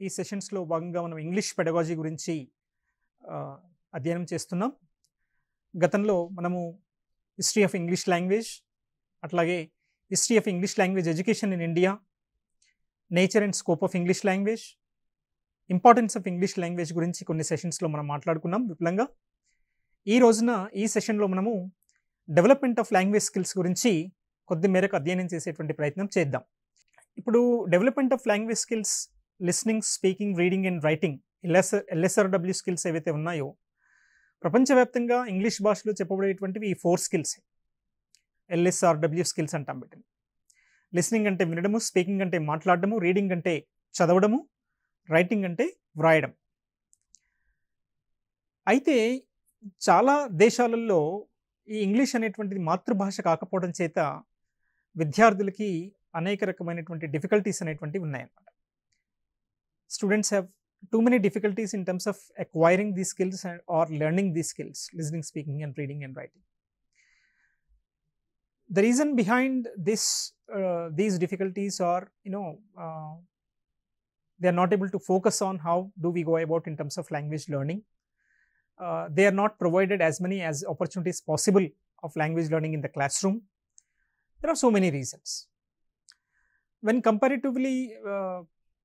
ఈ సెషన్స్లో భాగంగా మనం ఇంగ్లీష్ పెడగాజీ గురించి అధ్యయనం చేస్తున్నాం. గతంలో మనము హిస్టరీ ఆఫ్ ఇంగ్లీష్ లాంగ్వేజ్, అట్లాగే history of English language education in India, nature and scope of English language, importance of English language గురించి కొన్ని సెషన్స్లో మనం మాట్లాడుకున్నాం విపులంగా. ఈ రోజున ఈ సెషన్లో మనము డెవలప్మెంట్ ఆఫ్ లాంగ్వేజ్ స్కిల్స్ గురించి కొద్ది మేరకు అధ్యయనం చేసేటువంటి ప్రయత్నం చేద్దాం. ఇప్పుడు development of language skills, listening, speaking, reading and writing, LSRW skills ఏవైతే ఉన్నాయో ప్రపంచవ్యాప్తంగా ఇంగ్లీష్ భాషలో చెప్పబడేటువంటివి ఈ 4 స్కిల్స్. ఎల్ఎస్ఆర్డబ్ల్యూ స్కిల్స్ అంటాం వీటిని. లిస్నింగ్ అంటే వినడము, స్పీకింగ్ అంటే మాట్లాడడము, రీడింగ్ అంటే చదవడము, రైటింగ్ అంటే వ్రాయడం. అయితే చాలా దేశాలలో ఈ ఇంగ్లీష్ అనేటువంటిది మాతృభాష కాకపోవడం చేత విద్యార్థులకి అనేక రకమైనటువంటి డిఫికల్టీస్ అనేటువంటివి ఉన్నాయన్నమాట. Students have too many difficulties in terms of acquiring these skills or learning these skills, listening, speaking and reading and writing. The reason behind these difficulties are, they are not able to focus on how do we go about in terms of language learning. They are not provided as many as opportunities possible of language learning in the classroom. There are so many reasons. When comparatively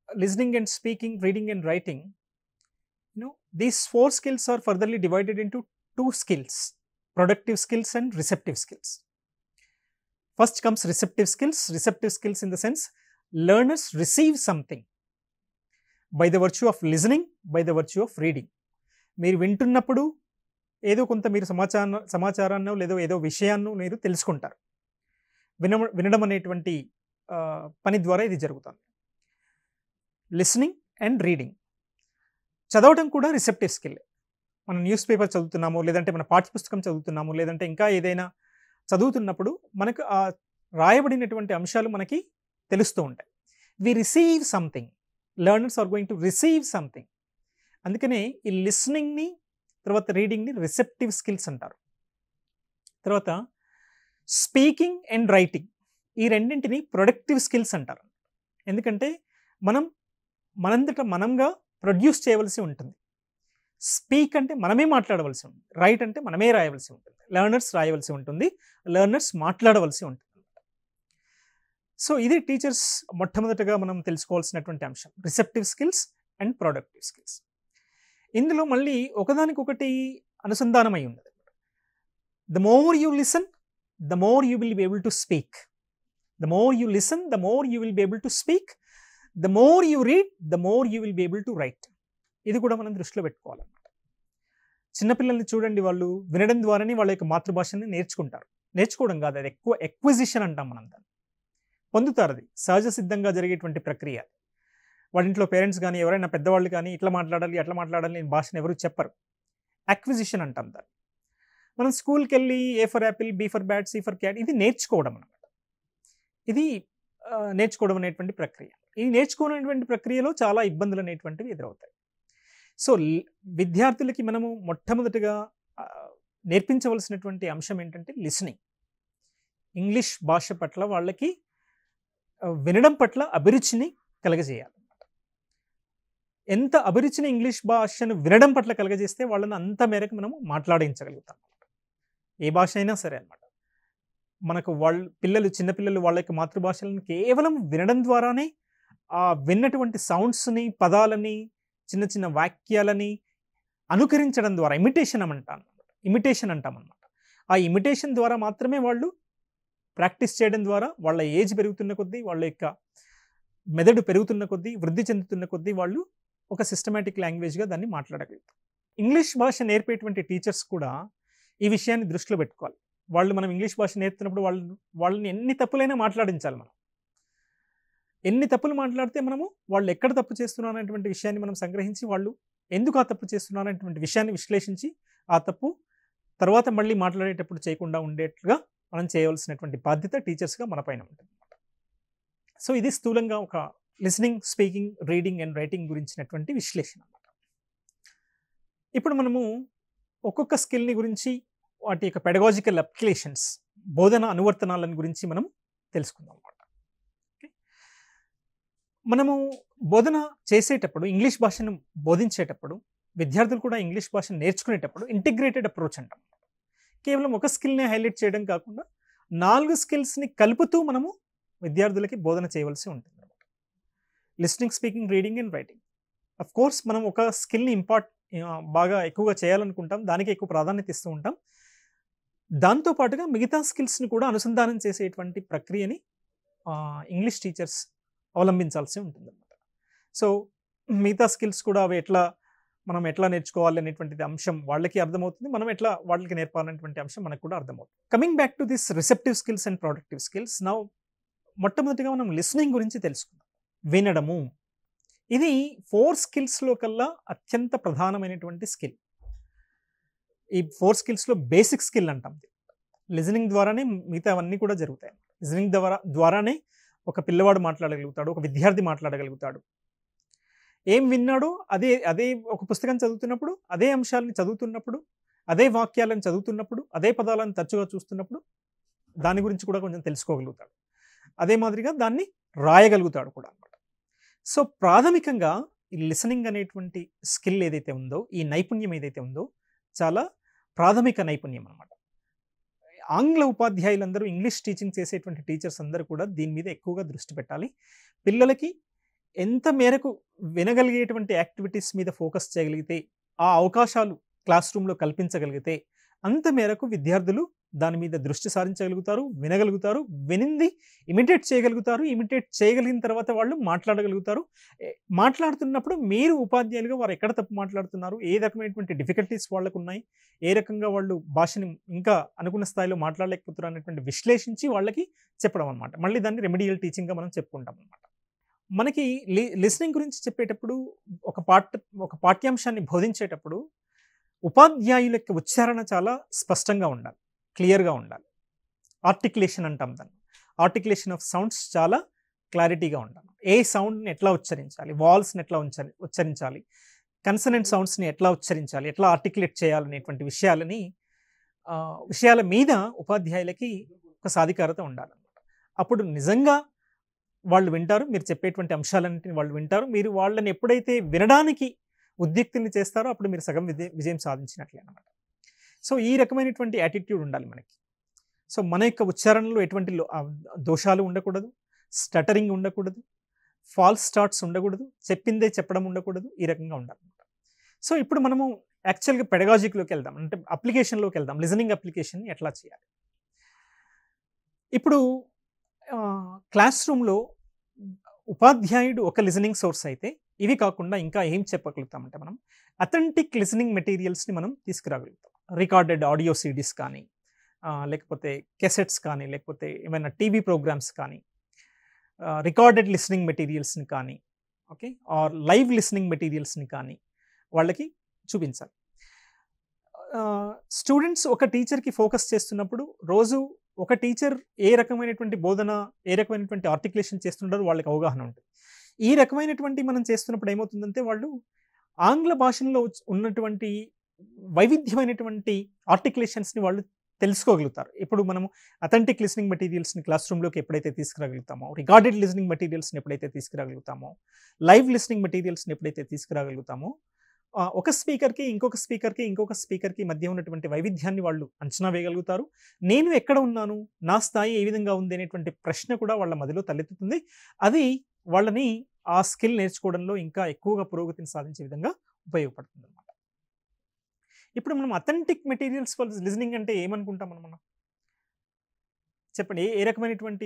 listening and speaking, reading and writing, these 4 skills are furtherly divided into 2 skills: productive skills and receptive skills. First comes receptive skills. Receptive skills in the sense learners receive something by the virtue of listening, by the virtue of reading. మీరు వింటున్నప్పుడు ఏదో కొంత మీరు సమాచారాన్ని లేదో ఏదో విషయాన్ని మీరు తెలుసుకుంటారు. వినడం అనేటువంటి పని ద్వారా ఇది జరుగుతుంది. లిసనింగ్ అండ్ రీడింగ్, చదవడం కూడా రిసెప్టివ్ స్కిల్. మనం న్యూస్ పేపర్ చదువుతున్నాము, లేదంటే మన పాఠ్యపుస్తకం చదువుతున్నాము, లేదంటే ఇంకా ఏదైనా చదువుతున్నప్పుడు మనకు ఆ రాయబడినటువంటి అంశాలు మనకి తెలుస్తూ ఉంటాయి. We receive something, learners are going to receive something. అందుకనే ఈ లిసనింగ్ని, తర్వాత రీడింగ్ని రిసెప్టివ్ స్కిల్స్ అంటారు. తర్వాత స్పీకింగ్ అండ్ రైటింగ్, ఈ రెండింటిని ప్రొడక్టివ్ స్కిల్స్ అంటారు. ఎందుకంటే మనంతట మనంగా ప్రొడ్యూస్ చేయవలసి ఉంటుంది. స్పీక్ అంటే మనమే మాట్లాడవలసి ఉంటుంది, రైట్ అంటే మనమే రాయవలసి ఉంటుంది, లెర్నర్స్ రాయవలసి ఉంటుంది, లెర్నర్స్ మాట్లాడవలసి ఉంటుంది. సో ఇది టీచర్స్ మొట్టమొదటిగా మనం తెలుసుకోవాల్సినటువంటి అంశం, receptive skills and productive skills. ఇందులో మళ్ళీ ఒకదానికొకటి అనుసంధానమై ఉన్నది. The more you listen, the more you will be able to speak. The more you listen, the more you will be able to speak. The more you read, the more you will be able to right. ఇది కూడా మనం దృష్టిలో పెట్టుకోవాలన్నమాట. చిన్నపిల్లల్ని చూడండి, వాళ్ళు వినడం ద్వారానే వాళ్ళ యొక్క మాతృభాషని నేర్చుకుంటారు. నేర్చుకోవడం కాదు, అది ఎక్కువ ఎక్విజిషన్ అంటాం మనం దాన్ని. పొందుతారు, అది సహజ సిద్ధంగా జరిగేటువంటి ప్రక్రియ. వాళ్ళ ఇంట్లో పేరెంట్స్ కానీ ఎవరైనా పెద్దవాళ్ళు కానీ ఇట్లా మాట్లాడాలి అట్లా మాట్లాడాలి భాషను ఎవరు చెప్పరు. అక్విజిషన్ అంటాం దాన్ని. మనం స్కూల్కి వెళ్ళి A for apple, B for bat, C for cat, ఇది నేర్చుకోవడం అనమాట. ఇది నేర్చుకోవడం అనేటువంటి ప్రక్రియ. ఈ నేర్చుకునేటువంటి ప్రక్రియలో చాలా ఇబ్బందులు అనేటువంటివి ఎదురవుతాయి. సో విద్యార్థులకి మనము మొట్టమొదటిగా నేర్పించవలసినటువంటి అంశం ఏంటంటే లిసనింగ్. ఇంగ్లీష్ భాష పట్ల వాళ్ళకి వినడం పట్ల అభిరుచిని కలగజేయాలి. ఎంత అభిరుచిని ఇంగ్లీష్ భాషను వినడం పట్ల కలగజేస్తే వాళ్ళని అంత మేరకు మనము మాట్లాడించగలుగుతాం. ఏ భాష అయినా సరే అన్నమాట. మనకు చిన్నపిల్లలు వాళ్ళ యొక్క మాతృభాషలను కేవలం వినడం ద్వారానే ఆ విన్నటువంటి సౌండ్స్ని, పదాలని, చిన్న చిన్న వాక్యాలని అనుకరించడం ద్వారా ఇమిటేషన్ అంటాం అన్నమాట. ఆ ఇమిటేషన్ ద్వారా మాత్రమే వాళ్ళు ప్రాక్టీస్ చేయడం ద్వారా వాళ్ళ ఏజ్ పెరుగుతున్న కొద్దీ, వాళ్ళ యొక్క మెదడు పెరుగుతున్న కొద్దీ, వృద్ధి చెందుతున్న కొద్దీ వాళ్ళు ఒక సిస్టమేటిక్ లాంగ్వేజ్గా దాన్ని మాట్లాడగలుగుతారు. ఇంగ్లీష్ భాష నేర్పేటువంటి టీచర్స్ కూడా ఈ విషయాన్ని దృష్టిలో పెట్టుకోవాలి. మనం ఇంగ్లీష్ భాష నేర్పుతున్నప్పుడు వాళ్ళని ఎన్ని తప్పులైనా మాట్లాడించాలి. మనం ఎన్ని తప్పులు మాట్లాడితే వాళ్ళు ఎక్కడ తప్పు చేస్తున్నారు అనేటువంటి విషయాన్ని మనం సంగ్రహించి, వాళ్ళు ఎందుకు ఆ తప్పు చేస్తున్నారు అనేటువంటి విషయాన్ని విశ్లేషించి, ఆ తప్పు తర్వాత మళ్ళీ మాట్లాడేటప్పుడు చేయకుండా ఉండేట్లుగా మనం చేయవలసినటువంటి బాధ్యత టీచర్స్గా మన పైన ఉంటుంది. సో ఇది స్థూలంగా ఒక listening, speaking, reading and writing గురించినటువంటి విశ్లేషణ అన్నమాట. ఇప్పుడు మనము ఒక్కొక్క స్కిల్ని గురించి, వాటి యొక్క పెడగాజికల్ అప్లికేషన్స్, బోధన అనువర్తనాలను గురించి మనం తెలుసుకుందాం అన్నమాట. మనము బోధన చేసేటప్పుడు ఇంగ్లీష్ భాషను బోధించేటప్పుడు విద్యార్థులు కూడా ఇంగ్లీష్ భాషను నేర్చుకునేటప్పుడు ఇంటిగ్రేటెడ్ అప్రోచ్ అంటాం. కేవలం ఒక స్కిల్ని హైలైట్ చేయడం కాకుండా 4 స్కిల్స్ని కలుపుతూ మనము విద్యార్థులకి బోధన చేయవలసి ఉంటుంది అనమాట. Listening, speaking, reading and writing. Of course మనం ఒక స్కిల్ని బాగా ఎక్కువగా చేయాలనుకుంటాం, దానికి ఎక్కువ ప్రాధాన్యత ఇస్తూ ఉంటాం. దాంతోపాటుగా మిగతా స్కిల్స్ని కూడా అనుసంధానం చేసేటువంటి ప్రక్రియని ఇంగ్లీష్ టీచర్స్ అవలంబించాల్సి ఉంటుందన్నమాట. సో మిగతా స్కిల్స్ కూడా అవి మనం ఎట్లా నేర్చుకోవాలి అనేటువంటిది అంశం వాళ్ళకి అర్థమవుతుంది, మనం ఎట్లా వాళ్ళకి నేర్పాలనేటువంటి అంశం మనకు కూడా అర్థమవుతుంది. Coming back to this receptive skills and productive skills, now మొట్టమొదటిగా మనం లిసనింగ్ గురించి తెలుసుకుందాం. వినడము, ఇది 4 స్కిల్స్లో కల్లా అత్యంత ప్రధానమైనటువంటి స్కిల్. ఈ 4 స్కిల్స్లో బేసిక్ స్కిల్ అంటాం. లిజనింగ్ ద్వారానే మిగతా అవన్నీ కూడా జరుగుతాయి. లిజనింగ్ ద్వారానే ఒక పిల్లవాడు మాట్లాడగలుగుతాడు, ఒక విద్యార్థి మాట్లాడగలుగుతాడు. ఏం విన్నాడో అదే ఒక పుస్తకం చదువుతున్నప్పుడు, అదే అంశాలను చదువుతున్నప్పుడు, అదే వాక్యాలను చదువుతున్నప్పుడు, అదే పదాలను తరచుగా చూస్తున్నప్పుడు దాని గురించి కూడా కొంచెం తెలుసుకోగలుగుతాడు. అదే మాదిరిగా దాన్ని రాయగలుగుతాడు కూడా అనమాట. సో ప్రాథమికంగా ఈ లిసనింగ్ అనేటువంటి స్కిల్ ఏదైతే ఉందో, ఈ నైపుణ్యం ఏదైతే ఉందో చాలా ప్రాథమిక నైపుణ్యం అనమాట. ఆంగ్ల ఉపాధ్యాయులందరూ, ఇంగ్లీష్ టీచింగ్ చేసేటువంటి టీచర్స్ అందరూ కూడా దీని మీద ఎక్కువగా దృష్టి పెట్టాలి. పిల్లలకి ఎంత మేరకు వినగలిగేటువంటి యాక్టివిటీస్ మీద ఫోకస్ చేయగలిగితే, ఆ అవకాశాలు క్లాస్ రూమ్లో కల్పించగలిగితే అంత మేరకు విద్యార్థులు దాని మీద దృష్టి సారించగలుగుతారు, వినగలుగుతారు, వినింది ఇమిటేట్ చేయగలుగుతారు, ఇమిటేట్ చేయగలిగిన తర్వాత వాళ్ళు మాట్లాడగలుగుతారు. మాట్లాడుతున్నప్పుడు మీరు ఉపాధ్యాయులుగా వారు ఎక్కడ తప్పు మాట్లాడుతున్నారు, ఏ రకమైనటువంటి డిఫికల్టీస్ వాళ్ళకు ఉన్నాయి, ఏ రకంగా వాళ్ళు భాషని ఇంకా అనుకున్న స్థాయిలో మాట్లాడలేకపోతున్నారు అనేటువంటి విశ్లేషించి వాళ్ళకి చెప్పడం అనమాట. మళ్ళీ దాన్ని రెమెడియల్ టీచింగ్గా మనం చెప్పుకుంటాం అనమాట. మనకి లిసనింగ్ గురించి చెప్పేటప్పుడు ఒక పాఠ్యాంశాన్ని బోధించేటప్పుడు ఉపాధ్యాయుల యొక్క ఉచ్చారణ చాలా స్పష్టంగా ఉండాలి, క్లియర్గా ఉండాలి. ఆర్టికులేషన్ అంటాం దాన్ని. ఆర్టికులేషన్ ఆఫ్ సౌండ్స్ చాలా క్లారిటీగా ఉండాలి. ఏ సౌండ్ని ఎట్లా ఉచ్చరించాలి, వాల్స్ని ఎట్లా ఉచ్చరించాలి, కన్సనెంట్ సౌండ్స్ని ఎట్లా ఉచ్చరించాలి, ఎట్లా ఆర్టికులేట్ చేయాలనేటువంటి విషయాల మీద ఉపాధ్యాయులకి ఒక సాధికారత ఉండాలన్నమాట. అప్పుడు నిజంగా వాళ్ళు వింటారు, మీరు చెప్పేటువంటి అంశాలన్నింటినీ వాళ్ళు వింటారు. మీరు వాళ్ళని ఎప్పుడైతే వినడానికి ఉద్యుక్తిని చేస్తారో అప్పుడు మీరు సగం విజయం సాధించినట్లే అన్నమాట. సో ఈ రకమైనటువంటి యాటిట్యూడ్ ఉండాలి మనకి. సో మన యొక్క ఉచ్చారణలో ఎటువంటి దోషాలు ఉండకూడదు, స్టటరింగ్ ఉండకూడదు, ఫాల్స్ స్టార్ట్స్ ఉండకూడదు, చెప్పిందే చెప్పడం ఉండకూడదు, ఈ రకంగా ఉండాలన్నమాట. సో ఇప్పుడు మనము యాక్చువల్గా పెడగాజిక్లోకి వెళ్దాం, అంటే అప్లికేషన్లోకి వెళ్దాం. లిజనింగ్ అప్లికేషన్ ఎట్లా చేయాలి? ఇప్పుడు క్లాస్ రూమ్లో ఉపాధ్యాయుడు ఒక లిజనింగ్ సోర్స్ అయితే, ఇవి కాకుండా ఇంకా ఏం చెప్పగలుగుతామంటే మనం అథెంటిక్ లిజనింగ్ మెటీరియల్స్ని మనం తీసుకురాగలుగుతాం. రికార్డెడ్ ఆడియో సిడీస్ కానీ, లేకపోతే కెసెట్స్ కానీ, లేకపోతే ఏమైనా టీవీ ప్రోగ్రామ్స్ కానీ, రికార్డెడ్ లిసనింగ్ మెటీరియల్స్ని కానీ, ఓకే, ఆర్ లైవ్ లిసనింగ్ మెటీరియల్స్ని కానీ వాళ్ళకి చూపించాలి. స్టూడెంట్స్ ఒక టీచర్కి ఫోకస్ చేస్తున్నప్పుడు రోజు ఒక టీచర్ ఏ రకమైనటువంటి బోధన, ఏ రకమైనటువంటి ఆర్టికులేషన్ చేస్తుంటారో వాళ్ళకి అవగాహన ఉంటుంది. ఈ రకమైనటువంటి మనం చేస్తున్నప్పుడు ఏమవుతుందంటే వాళ్ళు ఆంగ్ల భాషలో ఉన్నటువంటి వైవిధ్యమైనటువంటి ఆర్టికులేషన్స్ని వాళ్ళు తెలుసుకోగలుగుతారు. ఇప్పుడు మనము అథెంటిక్ లిసనింగ్ మెటీరియల్స్ని క్లాస్ రూమ్లోకి ఎప్పుడైతే తీసుకురాగలుగుతామో, రికార్డెడ్ లిసనింగ్ మెటీరియల్స్ని ఎప్పుడైతే తీసుకురాగలుగుతామో, లైవ్ లిసనింగ్ మెటీరియల్స్ని ఎప్పుడైతే తీసుకురాగలుగుతామో, ఒక స్పీకర్కి ఇంకొక స్పీకర్కి మధ్య ఉన్నటువంటి వైవిధ్యాన్ని వాళ్ళు అంచనా వేయగలుగుతారు. నేను ఎక్కడ ఉన్నాను, నా స్థాయి ఏ విధంగా ఉంది అనేటువంటి ప్రశ్న కూడా వాళ్ళ మదిలో తలెత్తుతుంది. అది వాళ్ళని ఆ స్కిల్ నేర్చుకోవడంలో ఇంకా ఎక్కువగా పురోగతిని సాధించే విధంగా ఉపయోగపడుతుంది అన్నమాట. ఇప్పుడు మనం అథెంటిక్ మెటీరియల్స్ లిజనింగ్ అంటే ఏమనుకుంటాం మనం? చెప్పండి. ఏ రకమైనటువంటి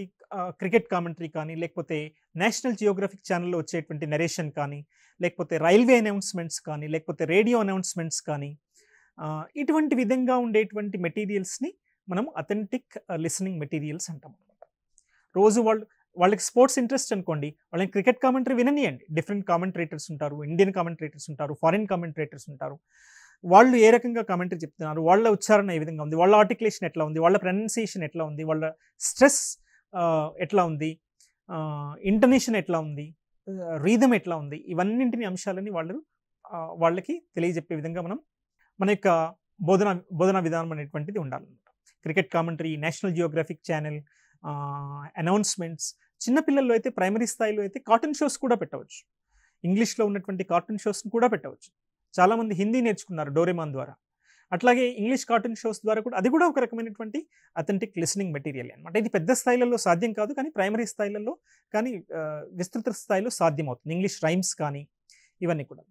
క్రికెట్ కామెంటరీ కానీ, లేకపోతే నేషనల్ జియోగ్రఫిక్ ఛానల్లో వచ్చేటువంటి నరేషన్ కానీ, లేకపోతే రైల్వే అనౌన్స్మెంట్స్ కానీ, లేకపోతే రేడియో అనౌన్స్మెంట్స్ కానీ, ఇటువంటి విధంగా ఉండేటువంటి మెటీరియల్స్ని మనం అథెంటిక్ లిసనింగ్ మెటీరియల్స్ అంటాం అనమాట. రోజు వాళ్ళకి స్పోర్ట్స్ ఇంట్రెస్ట్ అనుకోండి, వాళ్ళని క్రికెట్ కామెంటరీ విననియండి. డిఫరెంట్ కామెంటరేటర్స్ ఉంటారు, ఇండియన్ కామెంటరేటర్స్ ఉంటారు, ఫారిన్ కామెంటరేటర్స్ ఉంటారు. వాళ్ళు ఏ రకంగా కామెంటరీ చెప్తున్నారు, వాళ్ళ ఉచ్చారణ ఏ విధంగా ఉంది, వాళ్ళ ఆర్టికులేషన్ ఎట్లా ఉంది, వాళ్ళ ప్రొనౌన్సియేషన్ ఎట్లా ఉంది, వాళ్ళ స్ట్రెస్ ఎట్లా ఉంది, ఇంటనేషన్ ఎట్లా ఉంది, రీదమ్ ఎట్లా ఉంది, ఇవన్నింటిని అంశాలని వాళ్ళకి తెలియజెప్పే విధంగా మన యొక్క బోధనా విధానం అనేటువంటిది ఉండాలన్నమాట. Cricket commentary, national geographic channel, announcements. చిన్నపిల్లల్లో అయితే, ప్రైమరీ స్థాయిలో అయితే కార్టూన్ షోస్ కూడా పెట్టవచ్చు. ఇంగ్లీష్లో ఉన్నటువంటి కార్టూన్ షోస్ని కూడా పెట్టవచ్చు. చాలామంది హిందీ నేర్చుకున్నారు డోరేమాన్ ద్వారా. అట్లాగే ఇంగ్లీష్ కార్టూన్ షోస్ ద్వారా కూడా అది కూడా ఒక రకమైనటువంటి అథెంటిక్ లిసనింగ్ మెటీరియల్ అనమాట. ఇది పెద్ద స్థాయిలలో సాధ్యం కాదు, కానీ ప్రైమరీ స్థాయిలలో కానీ విస్తృత స్థాయిలో సాధ్యమవుతుంది. ఇంగ్లీష్ రైమ్స్ కానీ ఇవన్నీ కూడా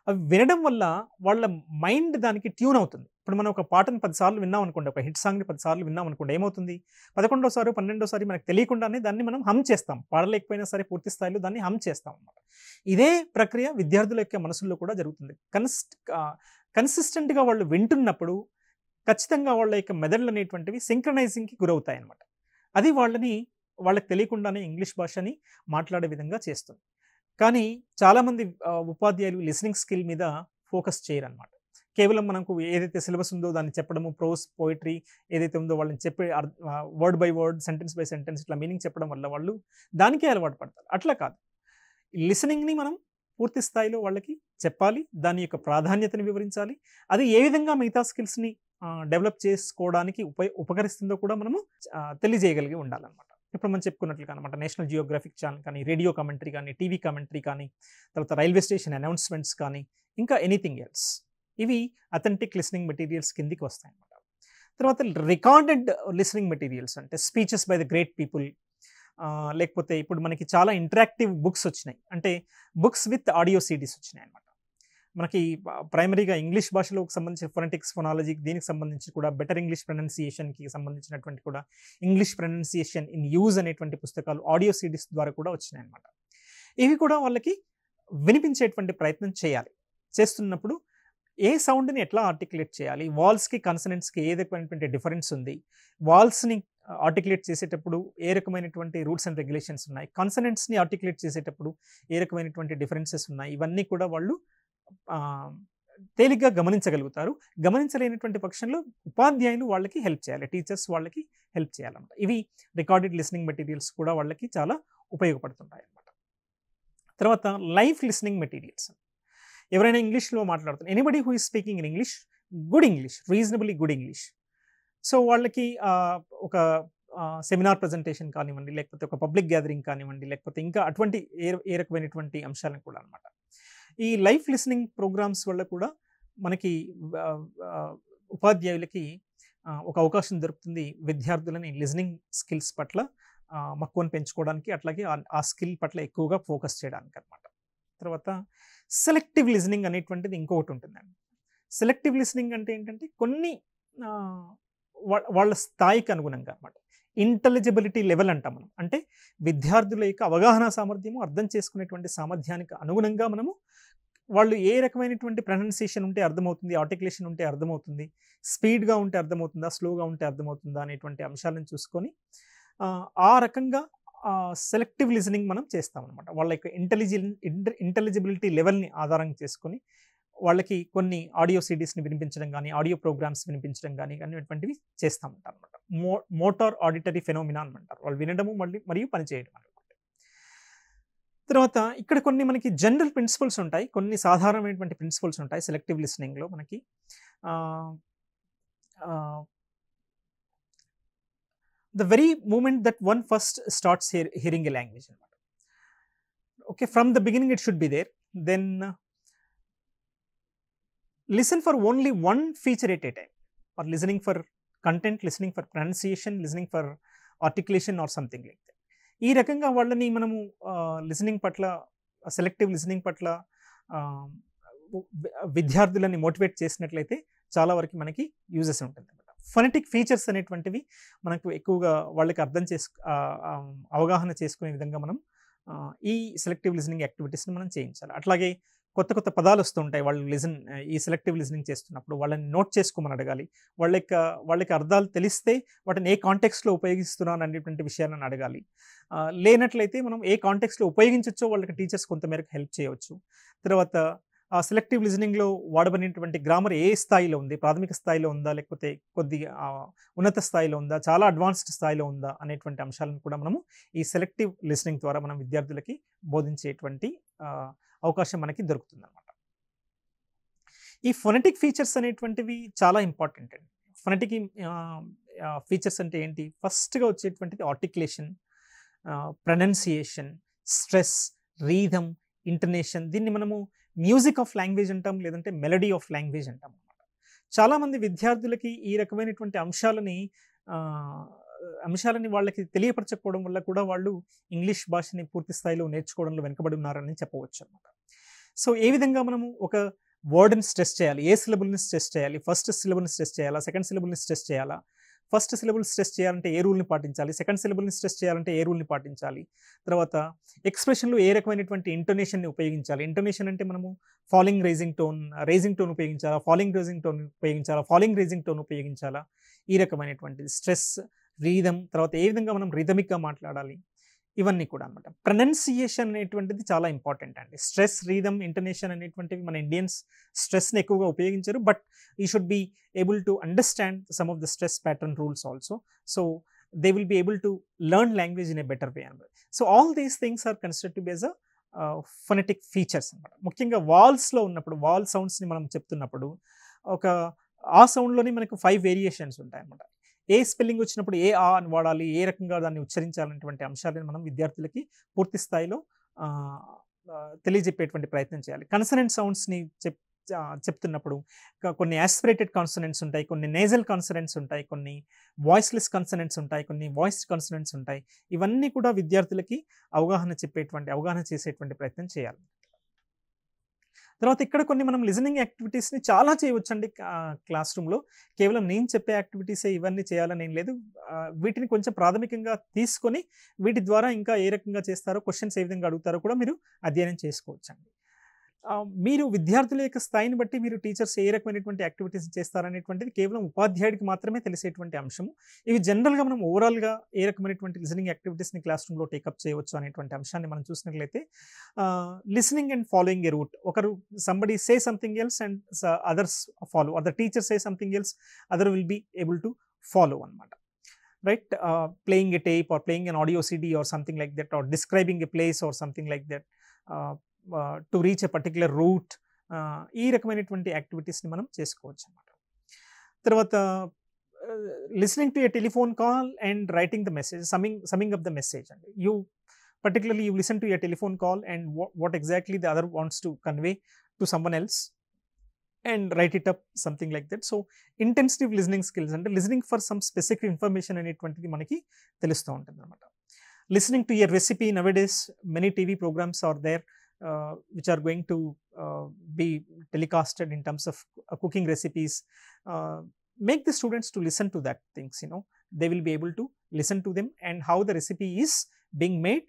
అవి వినడం వల్ల వాళ్ళ మైండ్ దానికి ట్యూన్ అవుతుంది. ఇప్పుడు మనం ఒక పాటను 10 సార్లు విన్నాం అనుకోండి, ఒక హిట్ సాంగ్ని 10 సార్లు విన్నాం అనుకోండి, ఏమవుతుంది 11వ 12వ మనకు తెలియకుండానే దాన్ని మనం హమ్ చేస్తాం. పాడలేకపోయినా సరే పూర్తి స్థాయిలో దాన్ని హమ్ చేస్తాం అన్నమాట. ఇదే ప్రక్రియ విద్యార్థుల యొక్క మనసుల్లో కూడా జరుగుతుంది. కన్సిస్టెంట్గా వాళ్ళు వింటున్నప్పుడు ఖచ్చితంగా వాళ్ళ యొక్క మెదడులు అనేటువంటివి సింక్రనైజింగ్కి గురవుతాయి అన్నమాట. అది వాళ్ళకి తెలియకుండానే ఇంగ్లీష్ భాషని మాట్లాడే విధంగా చేస్తుంది. కానీ చాలామంది ఉపాధ్యాయులు లిసనింగ్ స్కిల్ మీద ఫోకస్ చేయరన్నమాట. కేవలం మనకు ఏదైతే సిలబస్ ఉందో దాన్ని చెప్పడము, ప్రోస్ పోయిటరీ ఏదైతే ఉందో వాళ్ళని చెప్పే word by word, sentence by sentence ఇట్లా మీనింగ్ చెప్పడం వల్ల వాళ్ళు దానికే అలవాటు పడతారు. అట్లా కాదు, లిసనింగ్ని మనం పూర్తి స్థాయిలో వాళ్ళకి చెప్పాలి, దాని యొక్క ప్రాధాన్యతను వివరించాలి. అది ఏ విధంగా మిగతా స్కిల్స్ని డెవలప్ చేసుకోవడానికి ఉపకరిస్తుందో కూడా మనము తెలియజేయగలిగి ఉండాలన్నమాట. ఇప్పుడు మనం చెప్పుకున్నట్లుగా అనమాట, నేషనల్ జియోగ్రఫిక్ ఛానల్ కానీ, రేడియో కామెంటరీ కానీ, టీవీ కామెంటరీ కానీ, తర్వాత రైల్వే స్టేషన్ అనౌన్స్మెంట్స్ కానీ, ఇంకా ఎనీథింగ్ ఎల్స్, ఇవి అథెంటిక్ లిసనింగ్ మెటీరియల్స్ కిందికి వస్తాయి అన్నమాట. తర్వాత రికార్డెడ్ లిసనింగ్ మెటీరియల్స్ అంటే speeches by the great people, లేకపోతే ఇప్పుడు మనకి చాలా ఇంటరాక్టివ్ బుక్స్ వచ్చినాయి, అంటే బుక్స్ విత్ ఆడియో సిడీస్ వచ్చినాయి అనమాట. మనకి ప్రైమరీగా ఇంగ్లీష్ భాషలో సంబంధించిన ఫొనెటిక్స్, ఫొనాలజీ, దీనికి సంబంధించి కూడా బెటర్ ఇంగ్లీష్ ప్రొనౌన్సియేషన్కి సంబంధించినటువంటి కూడా ఇంగ్లీష్ ప్రొనౌన్సియేషన్ ఇన్ యూజ్ అనేటువంటి పుస్తకాలు ఆడియో సిడీస్ ద్వారా కూడా వచ్చినాయి అనమాట. ఇవి కూడా వాళ్ళకి వినిపించేటువంటి ప్రయత్నం చేయాలి. చేస్తున్నప్పుడు ఏ సౌండ్ని ఎట్లా ఆర్టికులేట్ చేయాలి, వాల్స్కి కన్సనెంట్స్కి ఏ రకమైనటువంటి డిఫరెన్స్ ఉంది, వాల్స్ని ఆర్టికులేట్ చేసేటప్పుడు ఏ రకమైనటువంటి రూల్స్ అండ్ రెగ్యులేషన్స్ ఉన్నాయి, కన్సనెంట్స్ని ఆర్టికులేట్ చేసేటప్పుడు ఏ రకమైనటువంటి డిఫరెన్సెస్ ఉన్నాయి, ఇవన్నీ కూడా వాళ్ళు తేలిగ్గా గమనించగలుగుతారు. గమనించలేనటువంటి పక్షంలో ఉపాధ్యాయులు వాళ్ళకి హెల్ప్ చేయాలి, టీచర్స్ వాళ్ళకి హెల్ప్ చేయాలన్నమాట. ఇవి రికార్డెడ్ లిసనింగ్ మెటీరియల్స్ కూడా వాళ్ళకి చాలా ఉపయోగపడుతుంటాయి అన్నమాట. తర్వాత లైవ్ లిసనింగ్ మెటీరియల్స్, ఎవరైనా ఇంగ్లీష్లో మాట్లాడుతున్నారు, anybody who is speaking in English, good English, reasonably good English. So వాళ్ళకి ఒక సెమినార్ ప్రజెంటేషన్ కానివ్వండి, లేకపోతే ఒక పబ్లిక్ గ్యాదరింగ్ కానివ్వండి, లేకపోతే ఇంకా అటువంటి ఏ రకమైనటువంటి అంశాలను కూడా అనమాట. ఈ లైవ్ లిసనింగ్ ప్రోగ్రామ్స్ వల్ల కూడా మనకి ఉపాధ్యాయులకి ఒక అవకాశం దొరుకుతుంది విద్యార్థులని లిజనింగ్ స్కిల్స్ పట్ల మక్కువను పెంచుకోవడానికి, అట్లాగే ఆ స్కిల్ పట్ల ఎక్కువగా ఫోకస్ చేయడానికి అనమాట. తర్వాత సెలెక్టివ్ లిజనింగ్ అనేటువంటిది ఇంకొకటి ఉంటుందండి. సెలెక్టివ్ లిసనింగ్ అంటే ఏంటంటే కొన్ని వాళ్ళ స్థాయికి అనుగుణంగా అనమాట, ఇంటెలిజిబిలిటీ లెవెల్ అంటాం మనం. అంటే విద్యార్థుల యొక్క అవగాహన సామర్థ్యము, అర్థం చేసుకునేటువంటి సామర్థ్యానికి అనుగుణంగా మనము వాళ్ళు ఏ రకమైనటువంటి ప్రొనౌన్సియేషన్ ఉంటే అర్థమవుతుంది, ఆర్టికులేషన్ ఉంటే అర్థమవుతుంది, స్పీడ్గా ఉంటే అర్థమవుతుందా, స్లోగా ఉంటే అర్థమవుతుందా అనేటువంటి అంశాలను చూసుకొని ఆ రకంగా సెలెక్టివ్ లిజనింగ్ మనం చేస్తాం అనమాట. వాళ్ళ యొక్క ఇంటెలిజిబిలిటీ లెవెల్ని ఆధారం చేసుకొని వాళ్ళకి కొన్ని ఆడియో సిడీస్ని వినిపించడం కానీ, ఆడియో ప్రోగ్రామ్స్ వినిపించడం కానీ అనేటువంటివి చేస్తూ ఉంటారు అనమాట. మోటార్ ఆడిటరీ ఫెనోమినా అంటారు, వాళ్ళు వినడము మరియు పనిచేయడం అనమాట. తర్వాత ఇక్కడ కొన్ని మనకి జనరల్ ప్రిన్సిపల్స్ ఉంటాయి, కొన్ని సాధారణమైనటువంటి ప్రిన్సిపల్స్ ఉంటాయి సెలెక్టివ్ లిసనింగ్లో మనకి. the very moment that one first starts hearing a language, okay, from the beginning it should be there. Then listen for only one feature at a time, or listening for content, listening for pronunciation, listening for articulation or something like that. ఈ రకంగా వాళ్ళని మనము listening పట్ల, selective listening పట్ల విద్యార్థులని motivate చేసినట్లయితే చాలా వరకు మనకి యూజెస్ ఉంటుంది. ఫొనెటిక్ ఫీచర్స్ అనేటువంటివి మనకు ఎక్కువగా వాళ్ళకి అవగాహన చేసుకునే విధంగా మనం ఈ సెలెక్టివ్ లిజనింగ్ యాక్టివిటీస్ని మనం చేయించాలి. అట్లాగే కొత్త కొత్త పదాలు వస్తుంటాయి, వాళ్ళు ఈ సెలెక్టివ్ లిజనింగ్ చేస్తున్నప్పుడు వాళ్ళని నోట్ చేసుకోమని అడగాలి. వాళ్ళకి అర్థాలు తెలిస్తే వాటిని ఏ కాంటెక్స్ట్లో ఉపయోగిస్తున్నాను అనేటువంటి విషయాలను అడగాలి. లేనట్లయితే మనం ఏ కాంటెక్స్లో ఉపయోగించవచ్చో వాళ్ళకి టీచర్స్ కొంతమేరకు హెల్ప్ చేయవచ్చు. తర్వాత ఆ సెలెక్టివ్ లిజనింగ్లో వాడబడినటువంటి గ్రామర్ ఏ స్థాయిలో ఉంది, ప్రాథమిక స్థాయిలో ఉందా, లేకపోతే కొద్దిగా ఉన్నత స్థాయిలో ఉందా, చాలా అడ్వాన్స్డ్ స్థాయిలో ఉందా అనేటువంటి అంశాలను కూడా మనము ఈ సెలెక్టివ్ లిసనింగ్ ద్వారా మనం విద్యార్థులకి బోధించేటువంటి అవకాశం మనకి దొరుకుతుంది అన్నమాట. ఈ ఫొనెటిక్ ఫీచర్స్ అనేటువంటివి చాలా ఇంపార్టెంట్ అండి. ఫొనెటిక్ ఫీచర్స్ అంటే ఏంటి? ఫస్ట్గా వచ్చేటువంటిది ఆర్టికులేషన్, ప్రొనౌన్సియేషన్, స్ట్రెస్, రీథమ్, ఇంటనేషన్, దీన్ని మనము మ్యూజిక్ ఆఫ్ లాంగ్వేజ్ అంటాం, లేదంటే మెలడీ ఆఫ్ లాంగ్వేజ్ అంటాం అనమాట. చాలామంది విద్యార్థులకి ఈ రకమైనటువంటి అంశాలని వాళ్ళకి తెలియపరచకపోవడం వల్ల కూడా వాళ్ళు ఇంగ్లీష్ భాషని పూర్తి స్థాయిలో నేర్చుకోవడంలో వెనుకబడి ఉన్నారని చెప్పవచ్చు అనమాట. సో ఏ విధంగా మనము ఒక వర్డ్ని స్ట్రెస్ చేయాలి, ఏ సిలబుల్ని స్ట్రెస్ చేయాలి, ఫస్ట్ సిలబుల్ని స్ట్రెస్ చేయాలా, సెకండ్ సిలబుల్ని స్ట్రెస్ చేయాలా, ఫస్ట్ సిలబుల్ స్ట్రెస్ చేయాలంటే ఏ రూల్ని పాటించాలి, సెకండ్ సిలబుల్ని స్ట్రెస్ చేయాలంటే ఏ రూల్ని పాటించాలి, తర్వాత ఎక్స్ప్రెషన్లో ఏ రకమైనటువంటి ఇంటోనేషన్ని ఉపయోగించాలి. ఇంటోనేషన్ అంటే మనము ఫాలింగ్ రేజింగ్ టోన్ ఉపయోగించాలా, ఫాలింగ్ రేజింగ్ టోన్ ఉపయోగించాలా, ఫాలింగ్ రేజింగ్ టోన్ ఉపయోగించాలా, ఈ రకమైనటువంటి స్ట్రెస్, రీదమ్, తర్వాత ఏ విధంగా మనం రిథమిక్గా మాట్లాడాలి, ఇవన్నీ కూడా అనమాట. ప్రొనౌన్సియేషన్ అనేటువంటిది చాలా ఇంపార్టెంట్ అండి. స్ట్రెస్, రీదమ్, ఇంటోనేషన్ అనేటువంటివి మన ఇండియన్స్ స్ట్రెస్ని ఎక్కువగా ఉపయోగించరు, but you should be able to understand some of the stress pattern rules also. So they will be able to learn language in a better way అనమాట. So all these things are considered to be as a phonetic features అనమాట. ముఖ్యంగా వాల్స్లో ఉన్నప్పుడు, wall సౌండ్స్ని మనం చెప్తున్నప్పుడు ఆ సౌండ్లోని మనకు 5 variations ఉంటాయి అనమాట. ఏ స్పెల్లింగ్ వచ్చినప్పుడు ఏ ఆ అని వాడాలి, ఏ రకంగా దాన్ని ఉచ్చరించాలనేటువంటి అంశాలను మనం విద్యార్థులకి పూర్తి స్థాయిలో తెలియజెప్పేటువంటి ప్రయత్నం చేయాలి. కన్సనెంట్ సౌండ్స్ని చెప్తున్నప్పుడు కొన్ని యాస్పిరేటెడ్ కాన్సనెంట్స్ ఉంటాయి, కొన్ని నేజల్ కాన్సనెంట్స్ ఉంటాయి, కొన్ని వాయిస్లెస్ కాన్సనెంట్స్ ఉంటాయి, కొన్ని వాయిస్డ్ కాన్సనెంట్స్ ఉంటాయి. ఇవన్నీ కూడా విద్యార్థులకి అవగాహన చేసేటువంటి ప్రయత్నం చేయాలి. తర్వాత ఇక్కడ కొన్ని మనం లిజనింగ్ యాక్టివిటీస్ని చాలా చేయవచ్చండి క్లాస్ రూమ్లో. కేవలం నేను చెప్పే యాక్టివిటీసే ఇవన్నీ చేయాలని ఏం లేదు. వీటిని కొంచెం ప్రాథమికంగా తీసుకొని వీటి ద్వారా ఇంకా ఏ రకంగా చేస్తారో, క్వశ్చన్స్ ఏ విధంగా అడుగుతారో కూడా మీరు అధ్యయనం చేసుకోవచ్చండి. మీరు విద్యార్థుల యొక్క స్థాయిని బట్టి మీరు టీచర్స్ ఏ రకమైనటువంటి యాక్టివిటీస్ చేస్తారనేటువంటిది కేవలం ఉపాధ్యాయుడికి మాత్రమే తెలిసేటువంటి అంశము. ఇవి జనరల్గా మనం ఓవరాల్గా ఏ రకమైనటువంటి లిజనింగ్ యాక్టివిటీస్ని క్లాస్ రూమ్లో టేకప్ చేయవచ్చు అనేటువంటి అంశాన్ని మనం చూసినట్లయితే, listening and following a route. somebody say something else and others follow, other teacher say something else, other will be able to follow anamata, right? Playing a tape or playing an audio CD or something like that, or describing a place or something like that, to reach a particular route, ఈ రకమైనటువంటి యాక్టివిటీస్ని మనం చేసుకోవచ్చు అన్నమాట. తర్వాత listening to A telephone call and writing the message, summing up the message అండి. you listen to a telephone call and what exactly the other wants to convey to someone else and write it up, something like that. So intensive listening skills అంటే listening for some specific information అనేటువంటిది మనకి తెలుస్తూ ఉంటుంది అన్నమాట. Listening to a recipe, nowadays many TV programs are there which are going to be telecasted in terms of cooking recipes. Make the students to listen to that things, they will be able to listen to them, and how the recipe is being made,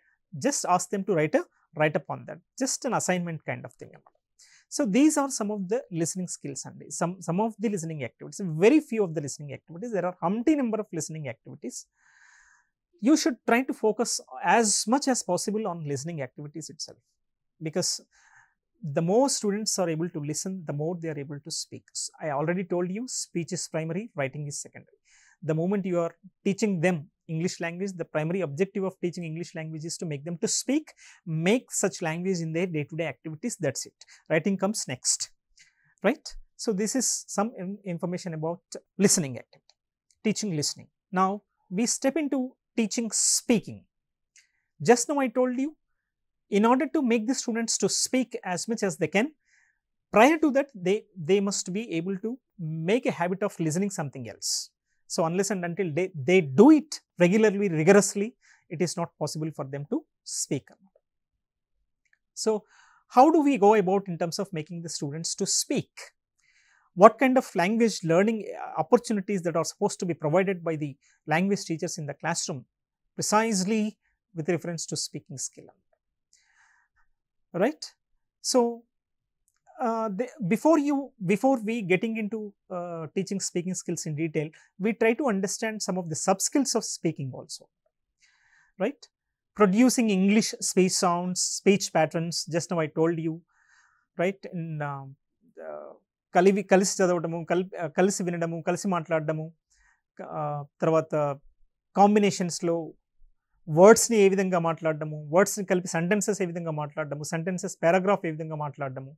just ask them to write up on that, just an assignment kind of thing. So these are some of the listening skills and some of the listening activities. Very few of the listening activities, there are umpteen number of listening activities. You should try to focus as much as possible on listening activities itself, because the more students are able to listen, the more they are able to speak. I already told you, speech is primary, writing is secondary. The moment you are teaching them English language, the primary objective of teaching English language is to make them to speak, make such language in their day-to-day activities. That's it. Writing comes next, right? So this is some information about listening activity, teaching listening. Now we step into teaching speaking. Just now I told you, in order to make the students to speak as much as they can, prior to that they must be able to make a habit of listening something else. So unless and until they do it regularly, rigorously, it is not possible for them to speak. So how do we go about in terms of making the students to speak? What kind of language learning opportunities that are supposed to be provided by the language teachers in the classroom, precisely with reference to speaking skill, right? So before we getting into teaching speaking skills in detail, we try to understand some of the sub skills of speaking also, right? Producing English speech sounds, speech patterns, just now I told you, right? In కలిసి చదవడము, కలిసి వినడము, కలిసి మాట్లాడడము, తర్వాత కాంబినేషన్స్లో వర్డ్స్ని ఏ విధంగా మాట్లాడడము, వర్డ్స్ని కలిపి సెంటెన్సెస్ ఏ విధంగా మాట్లాడడము, సెంటెన్సెస్ పారాగ్రాఫ్ ఏ విధంగా మాట్లాడడము.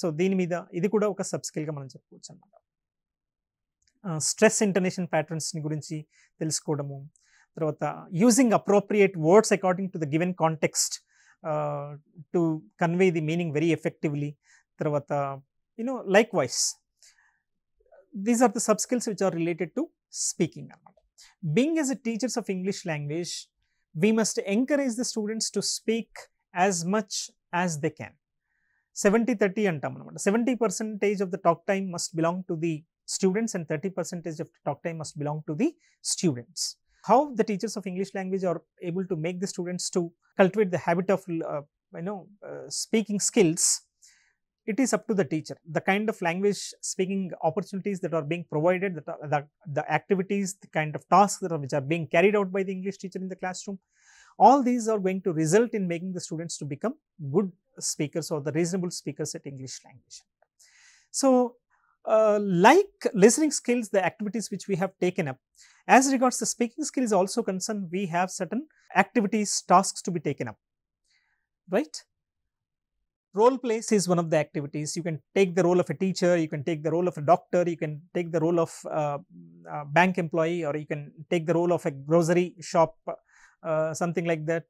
సో దీని మీద ఇది కూడా ఒక సబ్ స్కిల్గా మనం చెప్పుకోవచ్చు అన్నమాట. స్ట్రెస్ ఇంటనేషన్ ప్యాటర్న్స్ని గురించి తెలుసుకోవడము, తర్వాత using appropriate words according to the given context, to convey the meaning very effectively. Tarvata, likewise, these are the sub skills which are related to speaking. Being as a teachers of English language, we must encourage the students to speak as much as they can. 70-30 అంటాం అనమాట. 70% of the talk time must belong to the students and 30% of the talk time must belong to the students. How the teachers of English language are able to make the students to cultivate the habit of speaking skills, it is up to the teacher. The kind of language speaking opportunities that are being provided, the activities, the kind of tasks which are being carried out by the English teacher in the classroom, all these are going to result in making the students to become good speakers or the reasonable speakers at English language. So, like listening skills, the activities which we have taken up, as regards the speaking skills also concerned, we have certain activities, tasks to be taken up, right? Role plays is one of the activities. You can take the role of a teacher, you can take the role of a doctor, you can take the role of a bank employee, or you can take the role of a grocery shop, something like that.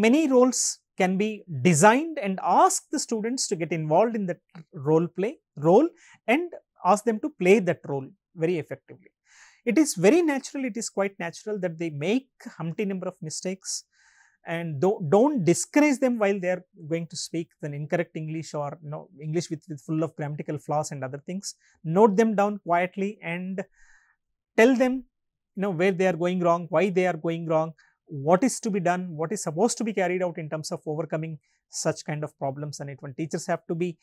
Many roles can be designed and ask the students to get involved in that role and ask them to play that role very effectively. It is very natural, it is quite natural that they make humpty number of mistakes, and don't discourage them while they are going to speak the incorrect English or English with full of grammatical flaws and other things. Note them down quietly and tell them where they are going wrong, why they are going wrong, what is to be done, what is supposed to be carried out in terms of overcoming such kind of problems. And when teachers have to be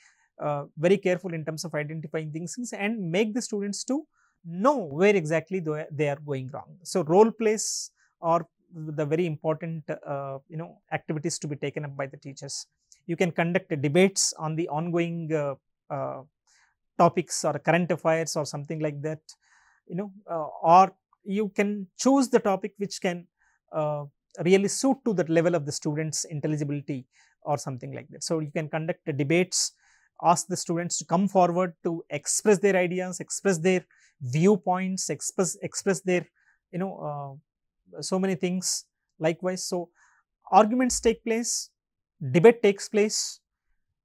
very careful in terms of identifying things and make the students to know where exactly they are going wrong. So role plays are the very important activities to be taken up by the teachers. You can conduct debates on the ongoing topics or current affairs or something like that, or you can choose the topic which can really suit to the level of the students' intelligibility or something like that. So you can conduct debates, ask the students to come forward to express their ideas, express their viewpoints, express their so many things. Likewise, so arguments take place, debate takes place.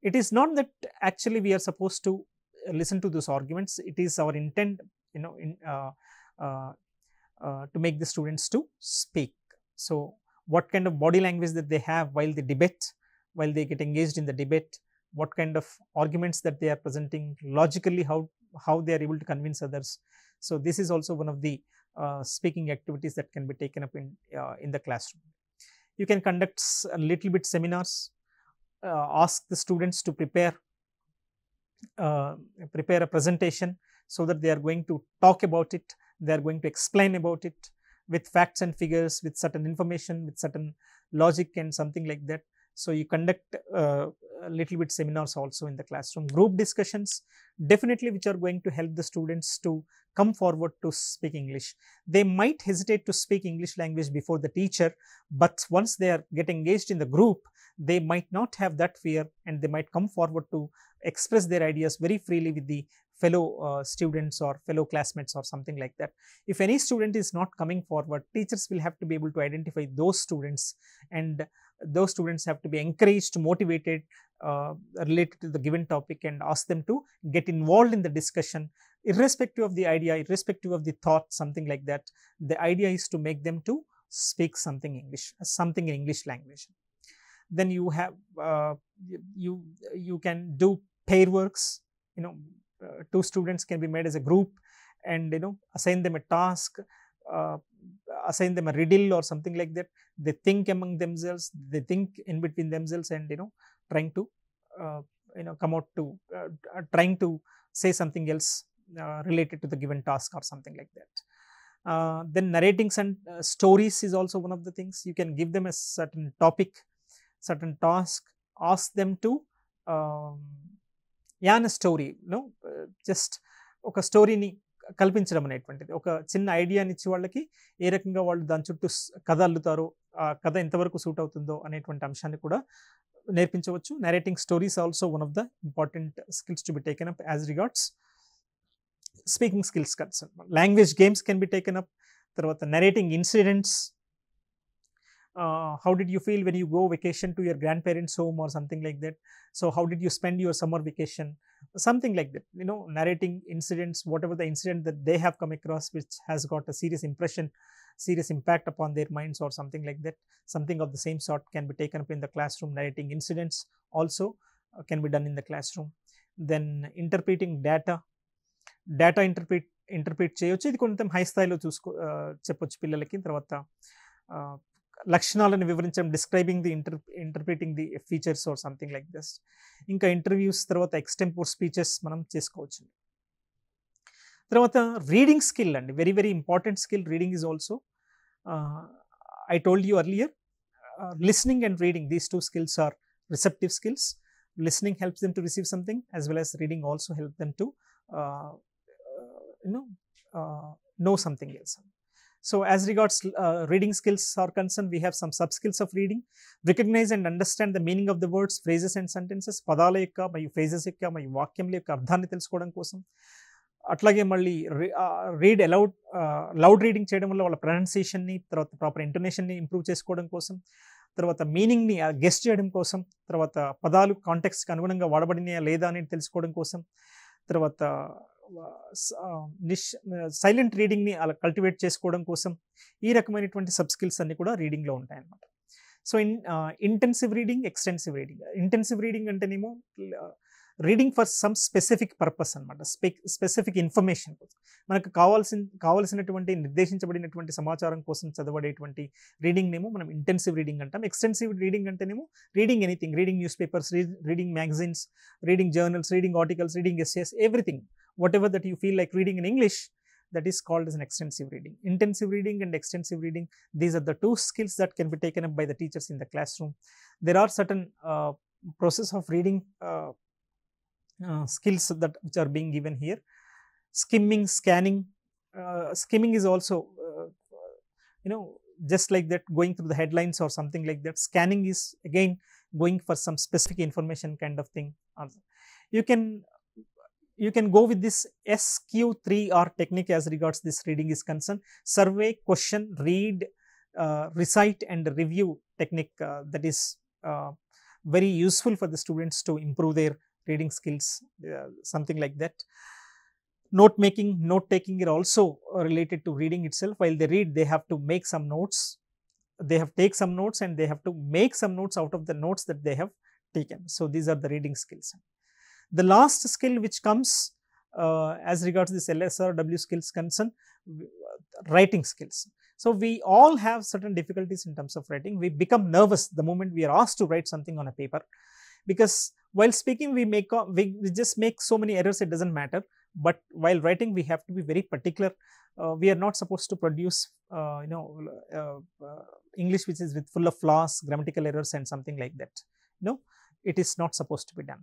It is not that actually we are supposed to listen to those arguments. It is our intent to make the students to speak. So what kind of body language that they have while they debate, while they get engaged in the debate, what kind of arguments that they are presenting, logically how they are able to convince others. So this is also one of the speaking activities that can be taken up in the classroom. You can conduct a little bit seminars, ask the students to prepare a presentation so that they are going to talk about it, they are going to explain about it with facts and figures, with certain information, with certain logic and something like that. So you conduct a little bit seminars also in the classroom. Group discussions, definitely, which are going to help the students to come forward to speak English. They might hesitate to speak English language before the teacher, but once they are get engaged in the group, they might not have that fear and they might come forward to express their ideas very freely with the fellow students or fellow classmates or something like that. If any student is not coming forward, teachers will have to be able to identify those students, and those students have to be encouraged, motivated, related to the given topic, and ask them to get involved in the discussion irrespective of the idea, irrespective of the thought, something like that. The idea is to make them to speak something in English language. Then you have you can do pair works. Two students can be made as a group and assign them a task, assign them a riddle or something like that. They think among themselves, they think in between themselves, and trying to come out to trying to say something else related to the given task or something like that. Then narrating some stories is also one of the things. You can give them a certain topic, certain task, ask them to yarn a story, just ఒక స్టోరీని కల్పించడం అనేటువంటిది. ఒక చిన్న ఐడియాని ఇచ్చి వాళ్ళకి ఏ రకంగా వాళ్ళు దాని చుట్టూ కథ అల్లుతారో, ఆ కథ ఎంతవరకు సూట్ అవుతుందో అనేటువంటి అంశాన్ని కూడా నేర్పించవచ్చు. Narrating stories also one of the important skills to be taken up as regards speaking skills concern. Language games can be taken up. తర్వాత narrating incidents, how did you feel when you go vacation to your grandparents' home or something like that? So how did you spend your summer vacation? Something like that, narrating incidents, whatever the incident that they have come across, which has got a serious impression, serious impact upon their minds or something like that. Something of the same sort can be taken up in the classroom. Narrating incidents also can be done in the classroom. Then interpreting data interpret చేయొచ్చు. ఇది కొంచెం high స్థాయిలో చెప్పొచ్చు పిల్లలకి. తర్వాత లక్షణాలను వివరించడం, describing the interpreting the features or something like this. ఇంకా ఇంటర్వ్యూస్, తర్వాత ఎక్స్టెంపోర్ స్పీచెస్ మనం చేసుకోవచ్చు. తర్వాత రీడింగ్ స్కిల్ అండి, very very important skill. Reading is also, I told you earlier, listening and reading, these two skills are receptive skills. Listening helps them to receive something, as well as reading also helps them to know something else. So as regards reading skills are concerned, we have some sub skills of reading. Recognize and understand the meaning of the words, phrases and sentences. పదాల యొక్క మరియు phrases యొక్క మరియు వాక్యముల యొక్క అర్థాన్ని తెలుసుకోవడం కోసం. అట్లాగే మళ్ళీ రీడ్ లౌడ్ రీడింగ్ చేయడం వల్ల వాళ్ళ ప్రొనౌన్సియేషన్ని, తర్వాత ప్రాపర్ ఇంటోనేషన్ని ఇంప్రూవ్ చేసుకోవడం కోసం, తర్వాత మీనింగ్ని గెస్ చేయడం కోసం, తర్వాత పదాలు కాంటెక్స్ట్కి అనుగుణంగా వాడబడినాయా లేదా అనేది తెలుసుకోవడం కోసం, తర్వాత సైలెంట్ రీడింగ్ని అలా కల్టివేట్ చేసుకోవడం కోసం, ఈ రకమైనటువంటి సబ్ స్కిల్స్ అన్నీ కూడా రీడింగ్లో ఉంటాయన్నమాట. So intensive reading, extensive reading. Intensive reading అంటేనేమో reading for some specific purpose అనమాట, స్పెసిఫిక్ ఇన్ఫర్మేషన్ కోసం, మనకు కావాల్సినటువంటి నిర్దేశించబడినటువంటి సమాచారం కోసం చదవడేటువంటి రీడింగ్ నేమో మనం ఇంటెన్సివ్ రీడింగ్ అంటాం. ఎక్స్టెన్సివ్ రీడింగ్ అంటేనేమో reading anything, reading news papers, reading magazines, reading journals, reading articles, reading essays, everything, whatever that you feel like reading in English, that is called as an extensive reading. Intensive reading and extensive reading, these are the two skills that can be taken up by the teachers in the classroom. There are certain process of reading skills that which are being given here. Skimming, scanning. Skimming is also just like that, going through the headlines or something like that. Scanning is again going for some specific information kind of thing. You can go with this SQ3R technique as regards this reading is concerned. Survey, question, read, recite and review technique, that is very useful for the students to improve their reading skills, something like that. Note making, note taking are also related to reading itself. While they read, they have to make some notes. They have take some notes and they have to make some notes out of the notes that they have taken. So these are the reading skills. The last skill which comes as regards this LSRW skills concern, writing skills. So we all have certain difficulties in terms of writing. We become nervous the moment we are asked to write something on a paper, because while speaking we just make so many errors, it doesn't matter. But while writing, we have to be very particular. We are not supposed to produce English which is with full of flaws, grammatical errors and something like that. It is not supposed to be done.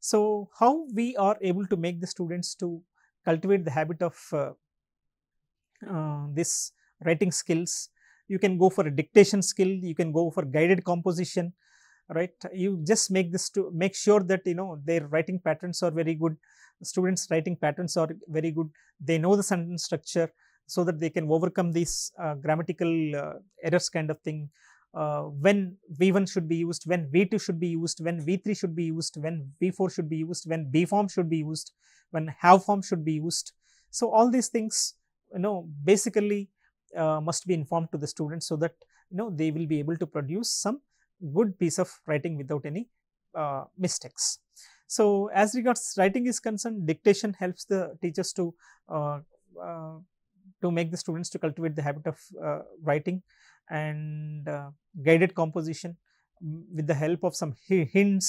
So how we are able to make the students to cultivate the habit of this writing skills? You can go for a dictation skill, you can go for guided composition, right? You just make this to make sure that their writing patterns are very good. Students writing patterns are very good. They know the sentence structure so that they can overcome these grammatical errors kind of thing. When V1 should be used, when V2 should be used, when V3 should be used, when V4 should be used, when B form should be used, when have form should be used. So all these things basically must be informed to the students so that they will be able to produce some good piece of writing without any mistakes. So as regards writing is concerned, dictation helps the teachers to make the students to cultivate the habit of writing, and guided composition with the help of some hints,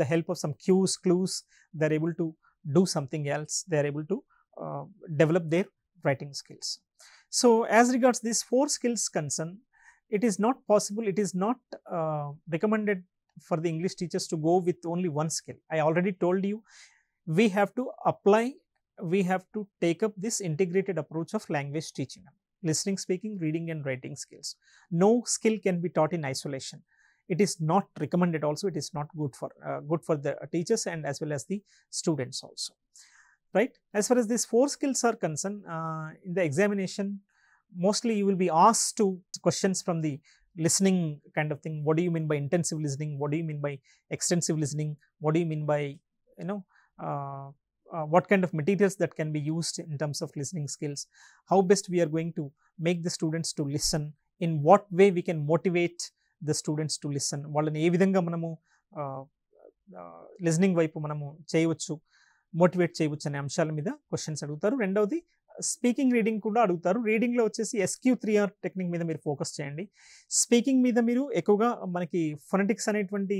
the help of some cues, clues, they are able to do something else. They are able to develop their writing skills. So as regards these 4 skills concerned, it is not possible, it is not recommended for the English teachers to go with only one skill. I already told you, we have to apply, we have to take up this integrated approach of language teaching. Listening, speaking, reading and writing skills. No skill can be taught in isolation. It is not recommended also, it is not good for the teachers and as well as the students also, right? As far as these 4 skills are concerned, in the examination, mostly you will be asked to questions from the listening kind of thing. What do you mean by intensive listening? What do you mean by extensive listening? What do you mean by, you know, what kind of materials that can be used in terms of listening skills? How best we are going to make the students to listen? In what way we can motivate the students to listen? వాళ్ళని ఏ విధంగా మనము listening వైపు మనము చేయవచ్చు, motivate చేయవచ్చు అనే అంశాల మీద క్వశ్చన్స్ అడుగుతారు. రెండవది స్పీకింగ్ రీడింగ్ కూడా అడుగుతారు. రీడింగ్లో వచ్చేసి SQ3R టెక్నిక్ మీద మీరు ఫోకస్ చేయండి. స్పీకింగ్ మీద మీరు ఎక్కువగా మనకి ఫొనెటిక్స్ అనేటువంటి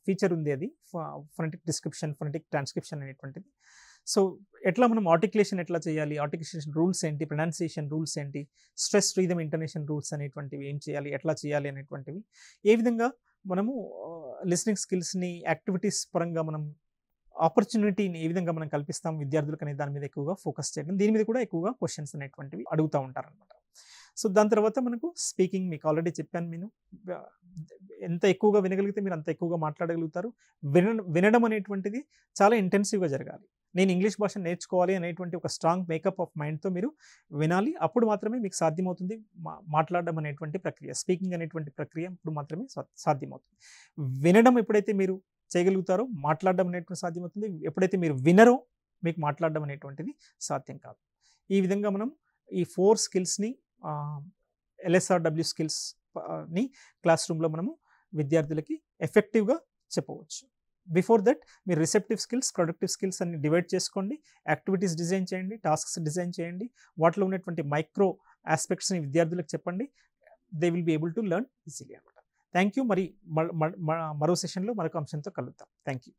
ఫీచర్ ఉంది, అది ఫొనెటిక్ డిస్క్రిప్షన్, ఫొనెటిక్ ట్రాన్స్క్రిప్షన్ అనేటువంటిది. సో ఎట్లా మనం ఆర్టికులేషన్ ఎట్లా చేయాలి, ఆర్టికులేషన్ రూల్స్ ఏంటి, ప్రొనౌన్సియేషన్ రూల్స్ ఏంటి, స్ట్రెస్, రిథమ్, ఇంటోనేషన్ రూల్స్ అనేటువంటివి ఏం చేయాలి, ఎట్లా చేయాలి అనేటువంటివి, ఏ విధంగా మనము లిసనింగ్ స్కిల్స్ని యాక్టివిటీస్ పరంగా మనం ఆపర్చునిటీని ఏ విధంగా మనం కల్పిస్తాం విద్యార్థులకు అనే దాని మీద ఎక్కువగా ఫోకస్ చేయడం, దీని మీద కూడా ఎక్కువగా క్వశ్చన్స్ అనేటువంటివి అడుగుతూ ఉంటారనమాట. సో దాని తర్వాత మనకు స్పీకింగ్, మీకు ఆల్రెడీ చెప్పాను, నేను ఎంత ఎక్కువగా వినగలిగితే మీరు అంత ఎక్కువగా మాట్లాడగలుగుతారు. వినడం అనేటువంటిది చాలా ఇంటెన్సివ్గా జరగాలి. నేను ఇంగ్లీష్ భాష నేర్చుకోవాలి అనేటువంటి ఒక స్ట్రాంగ్ మేకప్ ఆఫ్ మైండ్తో మీరు వినాలి. అప్పుడు మాత్రమే మీకు సాధ్యమవుతుంది మాట్లాడడం అనేటువంటి ప్రక్రియ, స్పీకింగ్ అనేటువంటి ప్రక్రియ ఇప్పుడు మాత్రమే సాధ్యమవుతుంది. వినడం ఎప్పుడైతే మీరు చేయగలుగుతారో మాట్లాడడం అనేటువంటి సాధ్యమవుతుంది. ఎప్పుడైతే మీరు వినరో మీకు మాట్లాడడం అనేటువంటిది సాధ్యం కాదు. ఈ విధంగా మనం ఈ 4 స్కిల్స్ని, LSRW స్కిల్స్ని క్లాస్ రూమ్లో మనము విద్యార్థులకి ఎఫెక్టివ్గా చెప్పవచ్చు. బిఫోర్ దట్ మీరు రిసెప్టివ్ స్కిల్స్, ప్రొడక్టివ్ స్కిల్స్ అన్ని డివైడ్ చేసుకోండి, యాక్టివిటీస్ డిజైన్ చేయండి, టాస్క్స్ డిజైన్ చేయండి, వాటిలో ఉన్నటువంటి మైక్రో ఆస్పెక్ట్స్ని విద్యార్థులకు చెప్పండి. They will be able to learn easily అనమాట. Thank you. మరి మరో సెషన్లో మరొక అంశంతో కలుద్దాం. Thank you.